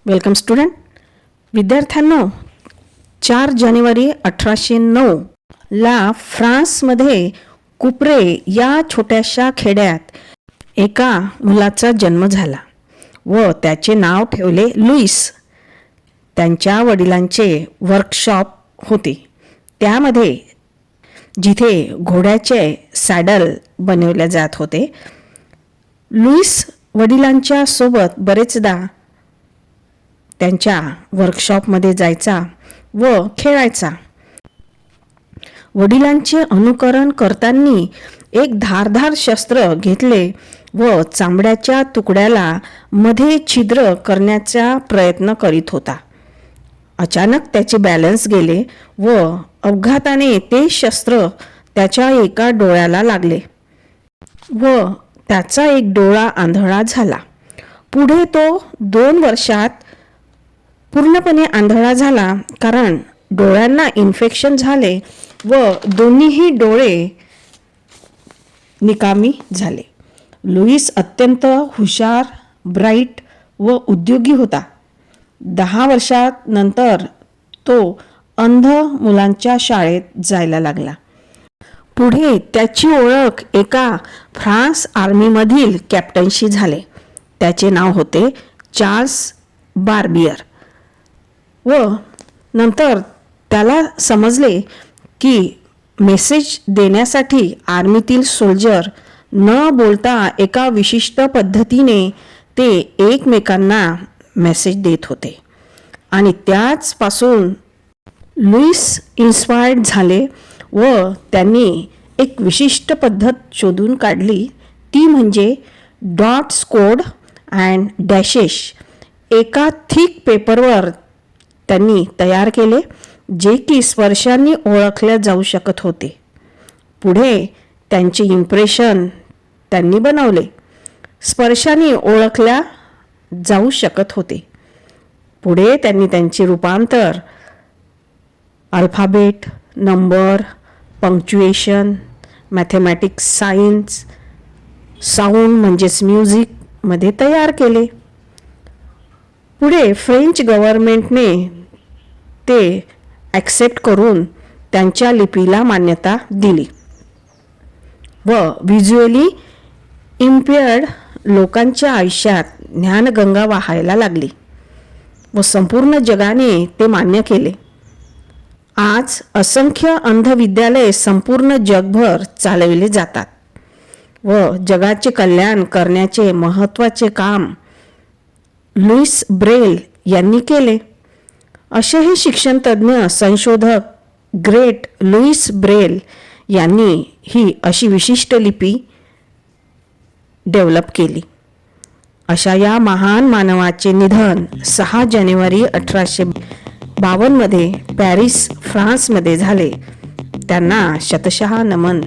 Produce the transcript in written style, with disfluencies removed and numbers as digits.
Welcome student. विद्यार्थ्यांनो, 4 जानेवारी 1809 ला फ्रान्समध्ये कुप्रे या छोट्याशा खेड्यात एका मुलाचा जन्म झाला व त्याचे नाव ठेवले लुईस. त्यांच्या वडिलांचे वर्कशॉप होते, त्यामध्ये जिथे घोड्याचे सॅडल बनवले जात होते. लुईस वडिलांच्या सोबत बरेचदा त्यांच्या वर्कशॉपमध्ये जायचा व खेळायचा. वडिलांचे अनुकरण करताना एक धारदार शस्त्र घेतले व चामड्याच्या तुकड्याला मध्ये छिद्र करण्याचा प्रयत्न करीत होता. अचानक त्याचे बॅलन्स गेले व अपघाताने ते शस्त्र त्याच्या एका डोळ्याला लागले व त्याचा एक डोळा आंधळा झाला. पुढे तो 2 वर्षात पूर्णपणे आंधळा झाला, कारण डोळ्यांना इन्फेक्शन झाले व दोन्हीही डोळे निकामी झाले. लुईस अत्यंत हुशार, ब्राईट व उद्योगी होता. 10 वर्षांनंतर तो अंध मुलांच्या शाळेत जायला लागला. पुढे त्याची ओळख एका फ्रान्स आर्मीमधील कॅप्टनशी झाले. त्याचे नाव होते चार्ल्स बार्बियर व नंतर त्याला समजले की मेसेज देण्यासाठी आर्मीतील सोल्जर न बोलता एका विशिष्ट पद्धतीने ते एकमेकांना मेसेज देत होते आणि त्याचपासून लुईस इन्स्पायर्ड झाले व त्यांनी एक विशिष्ट पद्धत शोधून काढली. ती म्हणजे डॉट्स, कोड अँड डॅशेस एका थिक पेपरवर त्यांनी तयार केले, जे की स्पर्शांनी ओळखल्या जाऊ शकत होते. पुढे त्यांचे इम्प्रेशन त्यांनी बनवले, स्पर्शांनी ओळखल्या जाऊ शकत होते. पुढे त्यांनी त्यांचे रूपांतर alphabet, number, punctuation, mathematics, science, sound म्हणजेच म्युझिकमध्ये तयार केले. पुढे फ्रेंच गव्हर्नमेंटने ते ॲक्सेप्ट करून त्यांच्या लिपीला मान्यता दिली व व्हिज्युअली इम्पेअर्ड लोकांच्या आयुष्यात ज्ञानगंगा वाहायला लागली व संपूर्ण जगाने ते मान्य केले. आज असंख्य अंध विद्यालये संपूर्ण जगभर चालविले जातात व जगाचे कल्याण करण्याचे महत्त्वाचे काम लुईस ब्रेल यांनी केले. असेही शिक्षणतज्ञ संशोधक ग्रेट लुईस ब्रेल यांनी ही अशी विशिष्ट लिपी डेव्हलप केली. अशा या महान मानवाचे निधन 6 जानेवारी 1852 मध्ये पॅरिस, फ्रान्समध्ये झाले. त्यांना शतशः नमन.